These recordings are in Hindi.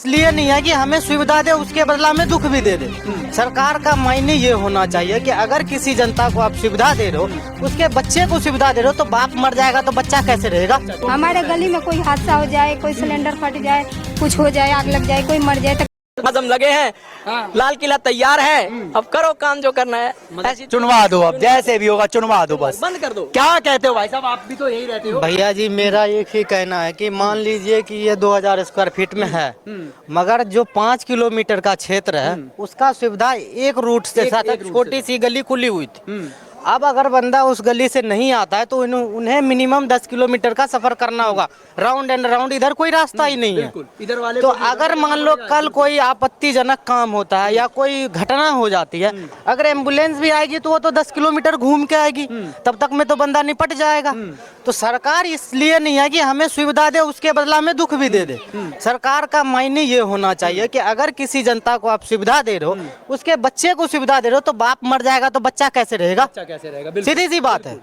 इसलिए नहीं है कि हमें सुविधा दे, उसके बदला में दुख भी दे दे। सरकार का मायने ये होना चाहिए कि अगर किसी जनता को आप सुविधा दे रहे हो, उसके बच्चे को सुविधा दे रहे हो, तो बाप मर जाएगा तो बच्चा कैसे रहेगा। हमारे गली में कोई हादसा हो जाए, कोई सिलेंडर फट जाए, कुछ हो जाए, आग लग जाए, कोई मर जाए तो हम लगे हैं, लाल किला तैयार है, अब करो काम जो करना है। ऐसी चुनवा दो, अब जैसे भी होगा चुनवा दो, बस बंद कर दो। क्या कहते हो भाई साहब, आप भी तो यही रहते हो। भैया जी मेरा एक ही कहना है कि मान लीजिए कि ये 2000 स्क्वायर फीट में है, मगर जो 5 किलोमीटर का क्षेत्र है उसका सुविधा एक रूट से साथ छोटी सी गली खुली हुई थी। अब अगर बंदा उस गली से नहीं आता है तो उन्हें मिनिमम 10 किलोमीटर का सफर करना होगा, राउंड एंड राउंड, इधर कोई रास्ता ही नहीं है। इधर वाले तो अगर मान लो कल कोई आपत्तिजनक काम होता है या कोई घटना हो जाती है, अगर एम्बुलेंस भी आएगी तो वो तो 10 किलोमीटर घूम के आएगी, तब तक में तो बंदा निपट जाएगा। तो सरकार इसलिए नहीं है कि हमें सुविधा दे, उसके बदला में दुख भी दे दे। सरकार का मायने ये होना चाहिए कि अगर किसी जनता को आप सुविधा दे रहे हो, उसके बच्चे को सुविधा दे रहे हो, तो बाप मर जाएगा तो बच्चा कैसे रहेगा। कैसे रहेगा, सीधी सी बात है।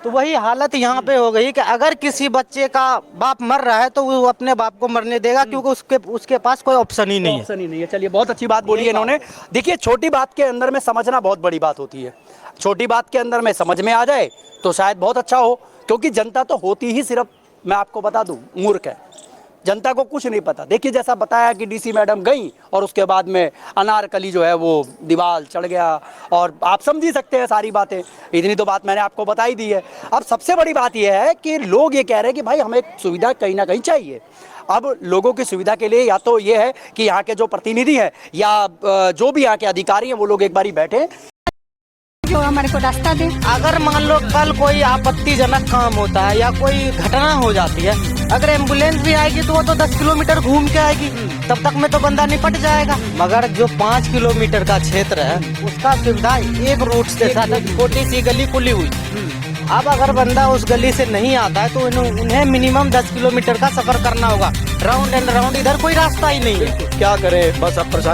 तो वही हालत यहाँ पे हो गई कि अगर किसी बच्चे का बाप मर रहा है तो वो अपने बाप को मरने देगा, क्योंकि उसके पास कोई ऑप्शन ही नहीं है। ऑप्शन ही नहीं है। चलिए, बहुत अच्छी बात बोली है इन्होंने। देखिए, छोटी बात के अंदर में समझना बहुत बड़ी बात होती है। छोटी बात के अंदर में समझ में आ जाए तो शायद बहुत अच्छा हो, क्योंकि जनता तो होती ही सिर्फ, मैं आपको बता दूं, मूर्ख है। जनता को कुछ नहीं पता। देखिए, जैसा बताया कि डीसी मैडम गई और उसके बाद में अनारकली जो है वो दीवार चढ़ गया, और आप समझ ही सकते हैं सारी बातें। इतनी तो बात मैंने आपको बताई दी है। अब सबसे बड़ी बात यह है कि लोग ये कह रहे हैं कि भाई हमें सुविधा कहीं ना कहीं चाहिए। अब लोगों की सुविधा के लिए या तो ये है कि यहाँ के जो प्रतिनिधि हैं या जो भी यहाँ के अधिकारी हैं वो लोग एक बारी बैठे, जो हमारे को रास्ता दे। अगर मान लो कल कोई आपत्तिजनक काम होता है या कोई घटना हो जाती है, अगर एम्बुलेंस भी आएगी तो वो तो 10 किलोमीटर घूम के आएगी, तब तक में तो बंदा निपट जाएगा। मगर जो 5 किलोमीटर का क्षेत्र है उसका सुविधा एक रूट से साथ छोटी सी गली खुली हुई। अब अगर बंदा उस गली से नहीं आता है तो उन्हें मिनिमम 10 किलोमीटर का सफर करना होगा, राउंड एंड राउंड, इधर कोई रास्ता ही नहीं है। क्या करें, बस अब